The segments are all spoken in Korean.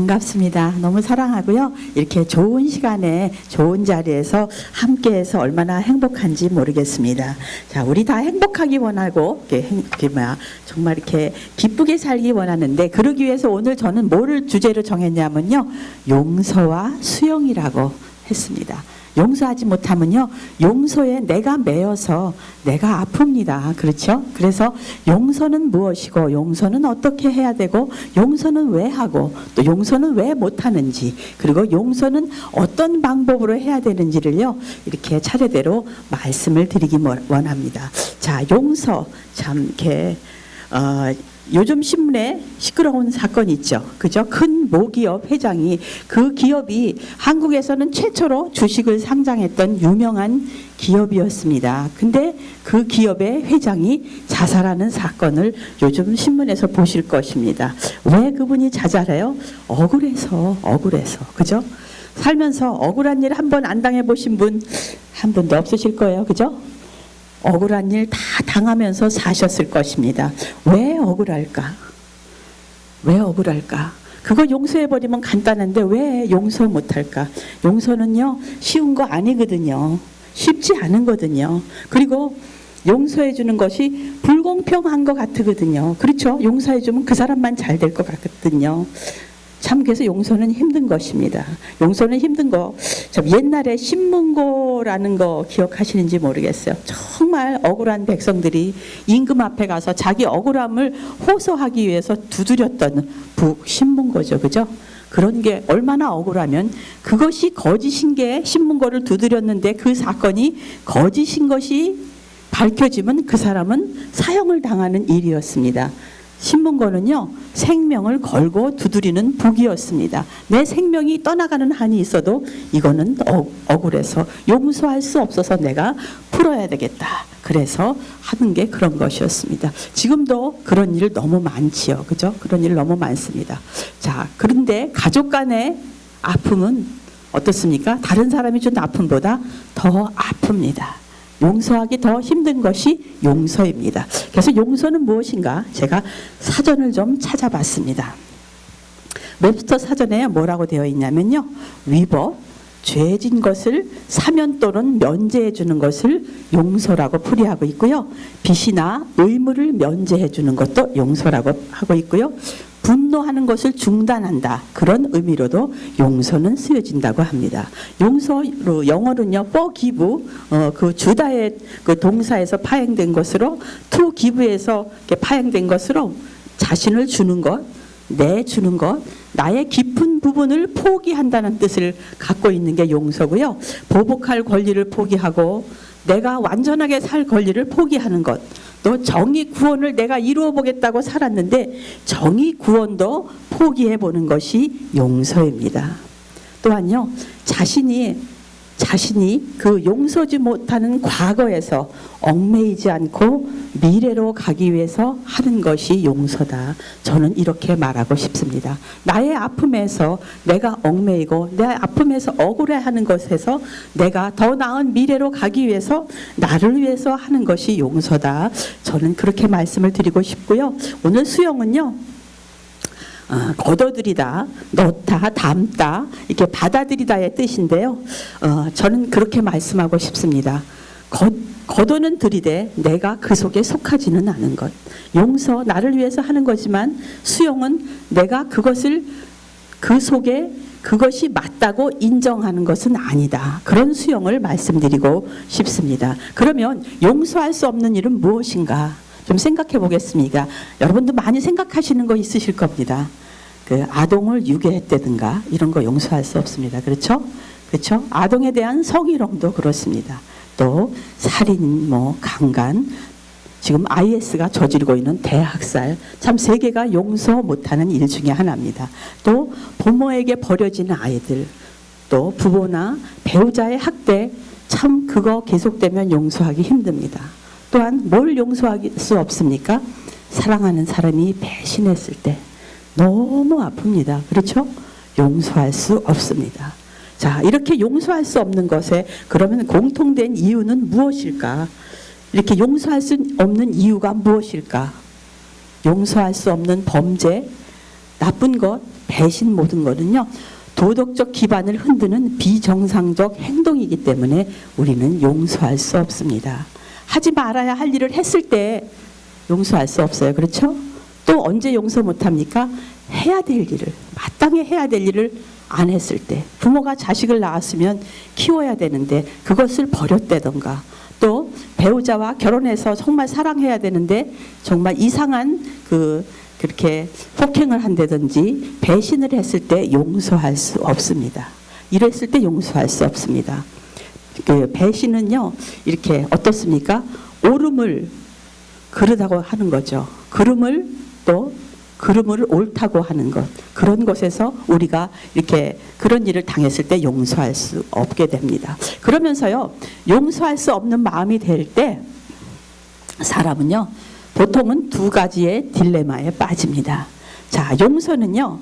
반갑습니다. 너무 사랑하고요. 이렇게 좋은 시간에 좋은 자리에서 함께해서 얼마나 행복한지 모르겠습니다. 자, 우리 다 행복하기 원하고 정말 이렇게 기쁘게 살기 원하는데 그러기 위해서 오늘 저는 뭐를 주제로 정했냐면요. 용서와 수용이라고 했습니다. 용서하지 못하면요, 용서에 내가 매여서 내가 아픕니다. 그렇죠? 그래서 용서는 무엇이고, 용서는 어떻게 해야 되고, 용서는 왜 하고, 또 용서는 왜 못하는지, 그리고 용서는 어떤 방법으로 해야 되는지를요, 이렇게 차례대로 말씀을 드리기 원합니다. 자, 용서 참 이렇게 요즘 신문에 시끄러운 사건이 있죠. 그죠? 큰 모기업 회장이, 그 기업이 한국에서는 최초로 주식을 상장했던 유명한 기업이었습니다. 근데 그 기업의 회장이 자살하는 사건을 요즘 신문에서 보실 것입니다. 왜 그분이 자살해요? 억울해서. 그죠? 살면서 억울한 일 한 번 안 당해보신 분 한 분도 없으실 거예요. 그죠? 억울한 일 다 당하면서 사셨을 것입니다. 왜 억울할까? 왜 억울할까? 그거 용서해버리면 간단한데 왜 용서 못할까? 용서는요, 쉬운 거 아니거든요. 쉽지 않은 거거든요. 그리고 용서해주는 것이 불공평한 것 같거든요. 그렇죠? 용서해주면 그 사람만 잘 될 것 같거든요. 참, 그래서 용서는 힘든 것입니다. 용서는 힘든 거. 옛날에 신문고라는 거 기억하시는지 모르겠어요. 정말 억울한 백성들이 임금 앞에 가서 자기 억울함을 호소하기 위해서 두드렸던 신문고죠. 그죠? 그런 게 얼마나 억울하면 그것이 거짓인 게 신문고를 두드렸는데 그 사건이 거짓인 것이 밝혀지면 그 사람은 사형을 당하는 일이었습니다. 신문고는요, 생명을 걸고 두드리는 북이었습니다. 내 생명이 떠나가는 한이 있어도 이거는 억울해서 용서할 수 없어서 내가 풀어야 되겠다. 그래서 하는 게 그런 것이었습니다. 지금도 그런 일 너무 많지요. 그죠? 그런 일 너무 많습니다. 자, 그런데 가족 간의 아픔은 어떻습니까? 다른 사람이 준 아픔보다 더 아픕니다. 용서하기 더 힘든 것이 용서입니다. 그래서 용서는 무엇인가? 제가 사전을 좀 찾아봤습니다. 웹스터 사전에 뭐라고 되어 있냐면요. 위법, 죄진 것을 사면 또는 면제해 주는 것을 용서라고 풀이하고 있고요. 빚이나 의무를 면제해 주는 것도 용서라고 하고 있고요. 분노하는 것을 중단한다. 그런 의미로도 용서는 쓰여진다고 합니다. 용서로 영어로는요, forgive, 그 주다의 그 동사에서 파행된 것으로, to give에서 파행된 것으로 자신을 주는 것, 내주는 것, 나의 깊은 부분을 포기한다는 뜻을 갖고 있는 게 용서고요. 보복할 권리를 포기하고 내가 완전하게 살 권리를 포기하는 것, 또 정의 구원을 내가 이루어 보겠다고 살았는데 정의 구원도 포기해 보는 것이 용서입니다. 또한요, 자신이 그 용서지 못하는 과거에서 얽매이지 않고 미래로 가기 위해서 하는 것이 용서다. 저는 이렇게 말하고 싶습니다. 나의 아픔에서 내가 얽매이고 내 아픔에서 억울해하는 것에서 내가 더 나은 미래로 가기 위해서 나를 위해서 하는 것이 용서다. 저는 그렇게 말씀을 드리고 싶고요. 오늘 수용은요, 걷어들이다, 넣다, 담다, 이렇게 받아들이다의 뜻인데요. 저는 그렇게 말씀하고 싶습니다. 걷어는 들이되 내가 그 속에 속하지는 않은 것. 용서, 나를 위해서 하는 거지만 수용은 내가 그것을 그 속에 그것이 맞다고 인정하는 것은 아니다. 그런 수용을 말씀드리고 싶습니다. 그러면 용서할 수 없는 일은 무엇인가? 좀 생각해 보겠습니다. 여러분도 많이 생각하시는 거 있으실 겁니다. 그 아동을 유괴했다든가 이런 거 용서할 수 없습니다. 그렇죠? 그렇죠? 아동에 대한 성희롱도 그렇습니다. 또 살인, 강간, 지금 IS가 저지르고 있는 대학살, 참 세계가 용서 못하는 일 중에 하나입니다. 또 부모에게 버려지는 아이들, 또 부모나 배우자의 학대, 참 그거 계속되면 용서하기 힘듭니다. 또한 뭘 용서할 수 없습니까? 사랑하는 사람이 배신했을 때 너무 아픕니다. 그렇죠? 용서할 수 없습니다. 자, 이렇게 용서할 수 없는 것에 그러면 공통된 이유는 무엇일까? 이렇게 용서할 수 없는 이유가 무엇일까? 용서할 수 없는 범죄, 나쁜 것, 배신 모든 거는요, 도덕적 기반을 흔드는 비정상적 행동이기 때문에 우리는 용서할 수 없습니다. 하지 말아야 할 일을 했을 때 용서할 수 없어요. 그렇죠? 또 언제 용서 못합니까? 해야 될 일을, 마땅히 해야 될 일을 안 했을 때, 부모가 자식을 낳았으면 키워야 되는데 그것을 버렸다던가, 또 배우자와 결혼해서 정말 사랑해야 되는데 정말 이상한 그렇게 폭행을 한다든지 배신을 했을 때 용서할 수 없습니다. 이랬을 때 용서할 수 없습니다. 그 배신은요, 이렇게 어떻습니까? 옳음을 그르다고 하는 거죠. 그름을 옳다고 하는 것, 그런 것에서 우리가 이렇게 그런 일을 당했을 때 용서할 수 없게 됩니다. 그러면서요, 용서할 수 없는 마음이 될 때 사람은요, 보통은 두 가지의 딜레마에 빠집니다. 자, 용서는요,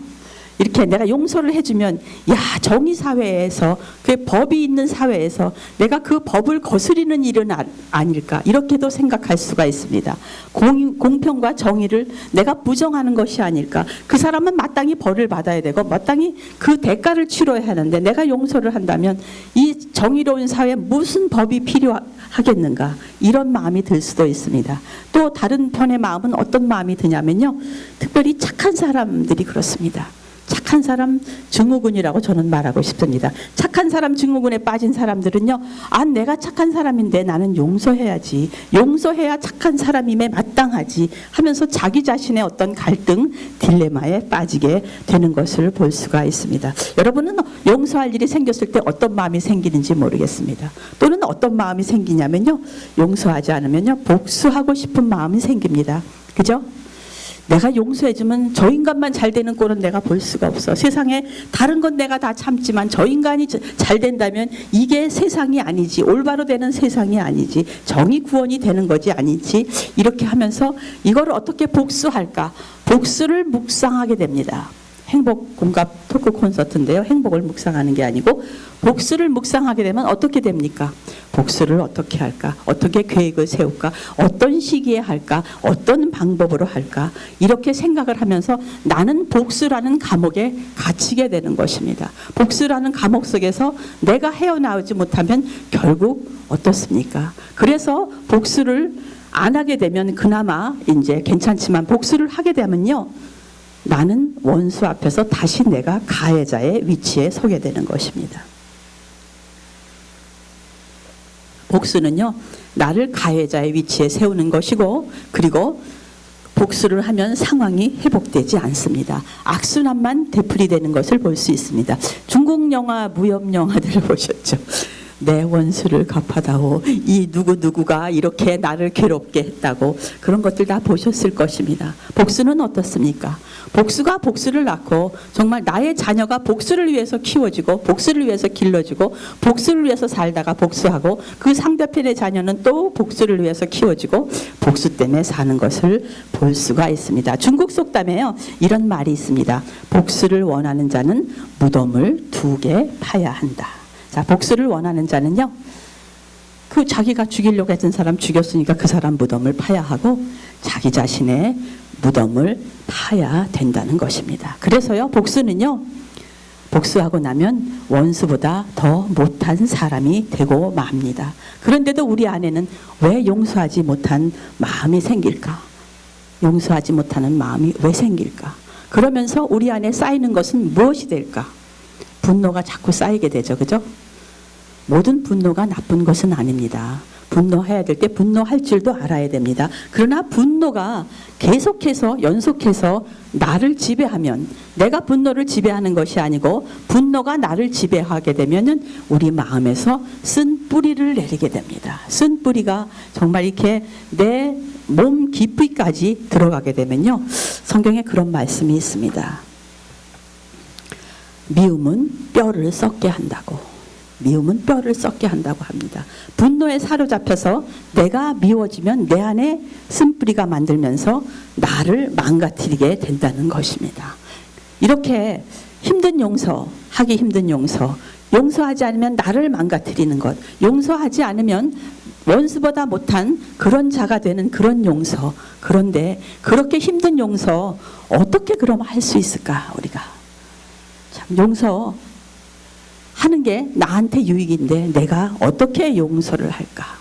이렇게 내가 용서를 해주면, 야, 정의사회에서, 그 법이 있는 사회에서 내가 그 법을 거스리는 일은 아닐까, 이렇게도 생각할 수가 있습니다. 공평과 정의를 내가 부정하는 것이 아닐까, 그 사람은 마땅히 벌을 받아야 되고 마땅히 그 대가를 치러야 하는데 내가 용서를 한다면 이 정의로운 사회에 무슨 법이 필요하겠는가, 이런 마음이 들 수도 있습니다. 또 다른 편의 마음은 어떤 마음이 드냐면요, 특별히 착한 사람들이 그렇습니다. 착한 사람 증후군이라고 저는 말하고 싶습니다. 착한 사람 증후군에 빠진 사람들은요, 아, 내가 착한 사람인데 나는 용서해야지, 용서해야 착한 사람임에 마땅하지 하면서 자기 자신의 어떤 갈등, 딜레마에 빠지게 되는 것을 볼 수가 있습니다. 여러분은 용서할 일이 생겼을 때 어떤 마음이 생기는지 모르겠습니다. 또는 어떤 마음이 생기냐면요, 용서하지 않으면요, 복수하고 싶은 마음이 생깁니다. 그죠? 내가 용서해주면 저 인간만 잘 되는 꼴은 내가 볼 수가 없어. 세상에 다른 건 내가 다 참지만 저 인간이 잘 된다면 이게 세상이 아니지, 올바로 되는 세상이 아니지, 정의 구원이 되는 거지 아니지, 이렇게 하면서 이걸 어떻게 복수할까, 복수를 묵상하게 됩니다. 행복 공감 토크 콘서트인데요, 행복을 묵상하는 게 아니고 복수를 묵상하게 되면 어떻게 됩니까? 복수를 어떻게 할까? 어떻게 계획을 세울까? 어떤 시기에 할까? 어떤 방법으로 할까? 이렇게 생각을 하면서 나는 복수라는 감옥에 갇히게 되는 것입니다. 복수라는 감옥 속에서 내가 헤어나오지 못하면 결국 어떻습니까? 그래서 복수를 안 하게 되면 그나마 이제 괜찮지만, 복수를 하게 되면요, 나는 원수 앞에서 다시 내가 가해자의 위치에 서게 되는 것입니다. 복수는요, 나를 가해자의 위치에 세우는 것이고, 그리고 복수를 하면 상황이 회복되지 않습니다. 악순환만 되풀이되는 것을 볼 수 있습니다. 중국 영화, 무협 영화들을 보셨죠? 내 원수를 갚아다오, 이 누구누구가 이렇게 나를 괴롭게 했다고, 그런 것들 다 보셨을 것입니다. 복수는 어떻습니까? 복수가 복수를 낳고 정말 나의 자녀가 복수를 위해서 키워지고 복수를 위해서 길러지고 복수를 위해서 살다가 복수하고, 그 상대편의 자녀는 또 복수를 위해서 키워지고 복수 때문에 사는 것을 볼 수가 있습니다. 중국 속담에요, 이런 말이 있습니다. 복수를 원하는 자는 무덤을 2개 파야 한다. 자, 복수를 원하는 자는요, 그 자기가 죽이려고 했던 사람 죽였으니까 그 사람 무덤을 파야 하고 자기 자신의 무덤을 파야 된다는 것입니다. 그래서요, 복수는요, 복수하고 나면 원수보다 더 못한 사람이 되고 맙니다. 그런데도 우리 안에는 왜 용서하지 못한 마음이 생길까? 용서하지 못하는 마음이 왜 생길까? 그러면서 우리 안에 쌓이는 것은 무엇이 될까? 분노가 자꾸 쌓이게 되죠. 그죠? 모든 분노가 나쁜 것은 아닙니다. 분노해야 될 때 분노할 줄도 알아야 됩니다. 그러나 분노가 계속해서 연속해서 나를 지배하면, 내가 분노를 지배하는 것이 아니고 분노가 나를 지배하게 되면은 우리 마음에서 쓴 뿌리를 내리게 됩니다. 쓴 뿌리가 정말 이렇게 내 몸 깊이까지 들어가게 되면요, 성경에 그런 말씀이 있습니다. 미움은 뼈를 썩게 한다고. 미움은 뼈를 썩게 한다고 합니다. 분노에 사로잡혀서 내가 미워지면 내 안에 쓴뿌리가 만들면서 나를 망가뜨리게 된다는 것입니다. 이렇게 힘든 용서, 하기 힘든 용서, 용서하지 않으면 나를 망가뜨리는 것, 용서하지 않으면 원수보다 못한 그런 자가 되는 그런 용서. 그런데 그렇게 힘든 용서 어떻게 그럼 할 수 있을까? 우리가 참 용서하는 게 나한테 유익인데 내가 어떻게 용서를 할까?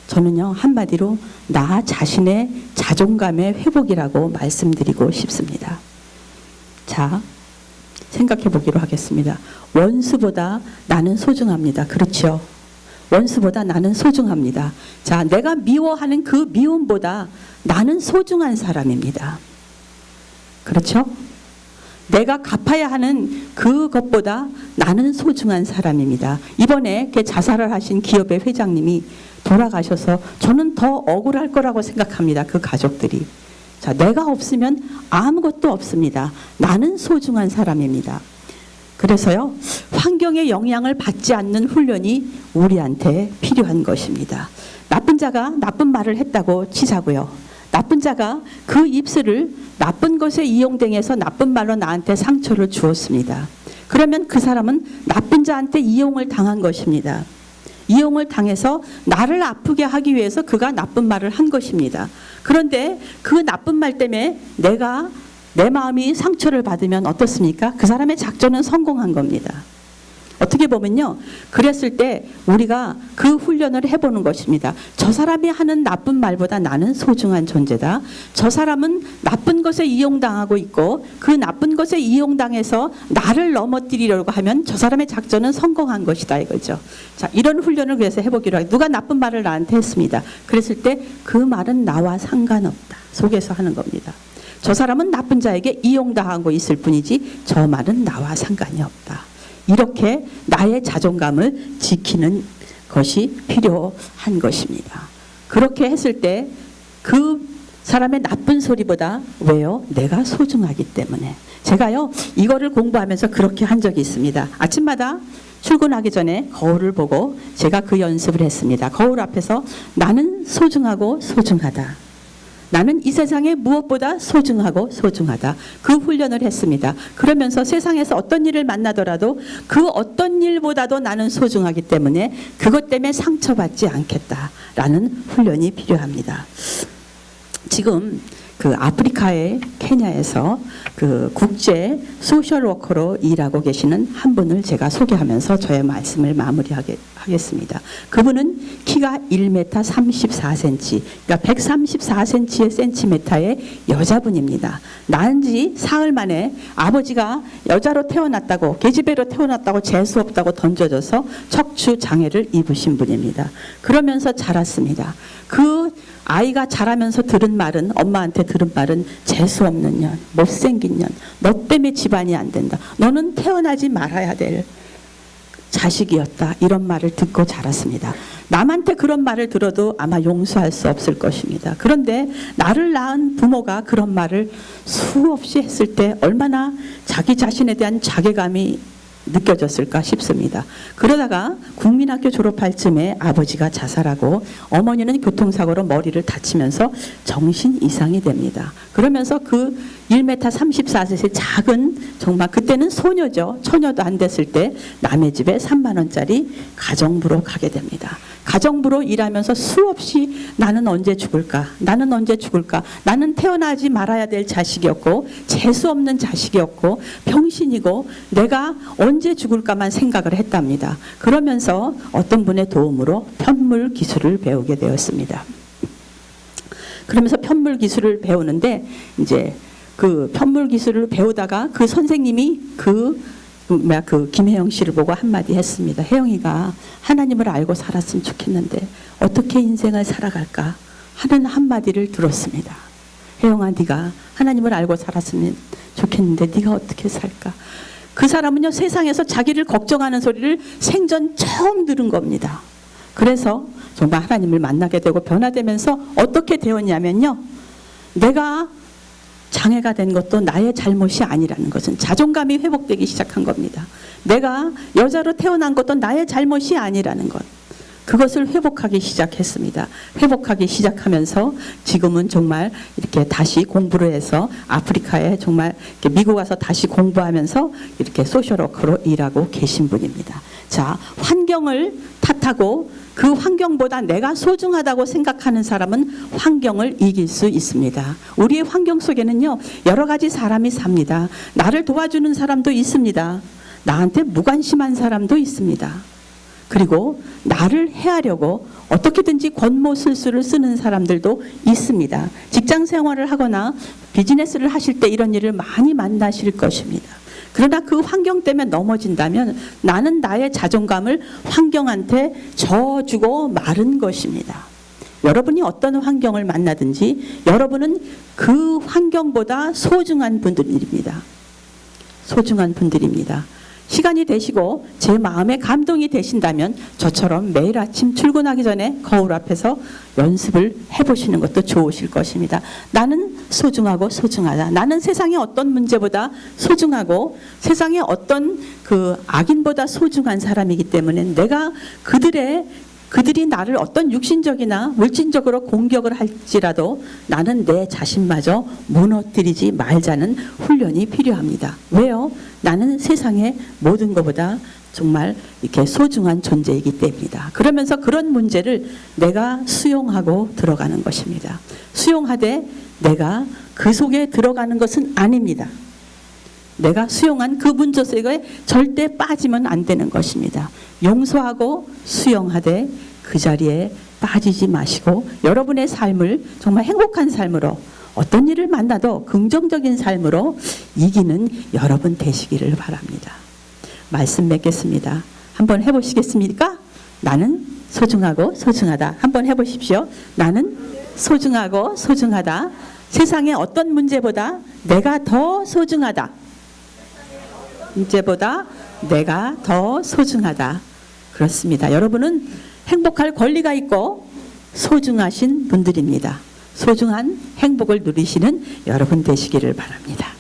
저는요, 한마디로 나 자신의 자존감의 회복이라고 말씀드리고 싶습니다. 자, 생각해 보기로 하겠습니다. 원수보다 나는 소중합니다. 그렇죠? 원수보다 나는 소중합니다. 자, 내가 미워하는 그 미움보다 나는 소중한 사람입니다. 그렇죠? 내가 갚아야 하는 그것보다 나는 소중한 사람입니다. 이번에 자살을 하신 기업의 회장님이 돌아가셔서 저는 더 억울할 거라고 생각합니다. 그 가족들이. 자, 내가 없으면 아무것도 없습니다. 나는 소중한 사람입니다. 그래서요, 환경의 영향을 받지 않는 훈련이 우리한테 필요한 것입니다. 나쁜 자가 나쁜 말을 했다고 치자고요. 나쁜 자가 그 입술을 나쁜 것에 이용당해서 나쁜 말로 나한테 상처를 주었습니다. 그러면 그 사람은 나쁜 자한테 이용을 당한 것입니다. 이용을 당해서 나를 아프게 하기 위해서 그가 나쁜 말을 한 것입니다. 그런데 그 나쁜 말 때문에 내 마음이 상처를 받으면 어떻습니까? 그 사람의 작전은 성공한 겁니다. 어떻게 보면요, 그랬을 때 우리가 그 훈련을 해보는 것입니다. 저 사람이 하는 나쁜 말보다 나는 소중한 존재다. 저 사람은 나쁜 것에 이용당하고 있고 그 나쁜 것에 이용당해서 나를 넘어뜨리려고 하면 저 사람의 작전은 성공한 것이다, 이거죠. 자, 이런 훈련을 그래서 해보기로 하고, 누가 나쁜 말을 나한테 했습니다. 그랬을 때 그 말은 나와 상관없다 속에서 하는 겁니다. 저 사람은 나쁜 자에게 이용당하고 있을 뿐이지 저 말은 나와 상관이 없다. 이렇게 나의 자존감을 지키는 것이 필요한 것입니다. 그렇게 했을 때 그 사람의 나쁜 소리보다, 왜요? 내가 소중하기 때문에. 제가요, 이거를 공부하면서 그렇게 한 적이 있습니다. 아침마다 출근하기 전에 거울을 보고 제가 그 연습을 했습니다. 거울 앞에서 나는 소중하고 소중하다. 나는 이 세상에 무엇보다 소중하고 소중하다. 그 훈련을 했습니다. 그러면서 세상에서 어떤 일을 만나더라도 그 어떤 일보다도 나는 소중하기 때문에 그것 때문에 상처받지 않겠다라는 훈련이 필요합니다. 지금 그 아프리카의 케냐에서 그 국제 소셜워커로 일하고 계시는 한 분을 제가 소개하면서 저의 말씀을 마무리하겠습니다. 그분은 키가 1m 34cm, 그러니까 134cm의 센티미터의 여자분입니다. 낳은 지 사흘 만에 아버지가 여자로 태어났다고, 계집애로 태어났다고 재수없다고 던져져서 척추 장애를 입으신 분입니다. 그러면서 자랐습니다. 그 아이가 자라면서 들은 말은, 엄마한테 들은 말은 재수없는 년, 못생긴 년, 너 때문에 집안이 안 된다, 너는 태어나지 말아야 될 자식이었다, 이런 말을 듣고 자랐습니다. 남한테 그런 말을 들어도 아마 용서할 수 없을 것입니다. 그런데 나를 낳은 부모가 그런 말을 수없이 했을 때 얼마나 자기 자신에 대한 자괴감이 느껴졌을까 싶습니다. 그러다가 국민학교 졸업할 즈음에 아버지가 자살하고 어머니는 교통사고로 머리를 다치면서 정신 이상이 됩니다. 그러면서 그 1m 34cm의 작은, 정말 그때는 소녀죠. 처녀도 안 됐을 때 남의 집에 3만 원짜리 가정부로 가게 됩니다. 가정부로 일하면서 수없이 나는 언제 죽을까? 나는 언제 죽을까? 나는 태어나지 말아야 될 자식이었고 재수없는 자식이었고 병신이고 내가 언제 죽을까만 생각을 했답니다. 그러면서 어떤 분의 도움으로 편물 기술을 배우게 되었습니다. 그러면서 편물 기술을 배우는데 이제 그 편물 기술을 배우다가 그 선생님이 그 김혜영 씨를 보고 한마디 했습니다. 혜영이가 하나님을 알고 살았으면 좋겠는데 어떻게 인생을 살아갈까 하는 한마디를 들었습니다. 혜영아, 네가 하나님을 알고 살았으면 좋겠는데 네가 어떻게 살까? 그 사람은요, 세상에서 자기를 걱정하는 소리를 생전 처음 들은 겁니다. 그래서 정말 하나님을 만나게 되고 변화되면서 어떻게 되었냐면요, 내가 장애가 된 것도 나의 잘못이 아니라는 것은 자존감이 회복되기 시작한 겁니다. 내가 여자로 태어난 것도 나의 잘못이 아니라는 것, 그것을 회복하기 시작했습니다. 회복하기 시작하면서 지금은 정말 이렇게 다시 공부를 해서 아프리카에 정말 미국 와서 다시 공부하면서 이렇게 소셜워커로 일하고 계신 분입니다. 자, 환경을 탓하고 그 환경보다 내가 소중하다고 생각하는 사람은 환경을 이길 수 있습니다. 우리의 환경 속에는요, 여러 가지 사람이 삽니다. 나를 도와주는 사람도 있습니다. 나한테 무관심한 사람도 있습니다. 그리고 나를 해하려고 어떻게든지 권모술수를 쓰는 사람들도 있습니다. 직장 생활을 하거나 비즈니스를 하실 때 이런 일을 많이 만나실 것입니다. 그러나 그 환경 때문에 넘어진다면 나는 나의 자존감을 환경한테 져주고 마른 것입니다. 여러분이 어떤 환경을 만나든지 여러분은 그 환경보다 소중한 분들입니다. 소중한 분들입니다. 시간이 되시고 제 마음에 감동이 되신다면 저처럼 매일 아침 출근하기 전에 거울 앞에서 연습을 해보시는 것도 좋으실 것입니다. 나는 소중하고 소중하다. 나는 세상의 어떤 문제보다 소중하고 세상의 어떤 그 악인보다 소중한 사람이기 때문에 내가 그들이 나를 어떤 육신적이나 물질적으로 공격을 할지라도 나는 내 자신마저 무너뜨리지 말자는 훈련이 필요합니다. 왜요? 나는 세상의 모든 것보다 정말 이렇게 소중한 존재이기 때문이다. 그러면서 그런 문제를 내가 수용하고 들어가는 것입니다. 수용하되 내가 그 속에 들어가는 것은 아닙니다. 내가 수용한 그 문제 속에 절대 빠지면 안 되는 것입니다. 용서하고 수용하되 그 자리에 빠지지 마시고 여러분의 삶을 정말 행복한 삶으로 어떤 일을 만나도 긍정적인 삶으로 이기는 여러분 되시기를 바랍니다. 말씀 맺겠습니다. 한번 해보시겠습니까? 나는 소중하고 소중하다. 한번 해보십시오. 나는 소중하고 소중하다. 세상의 어떤 문제보다 내가 더 소중하다. 문제보다 내가 더 소중하다. 그렇습니다. 여러분은 행복할 권리가 있고 소중하신 분들입니다. 소중한 행복을 누리시는 여러분 되시기를 바랍니다.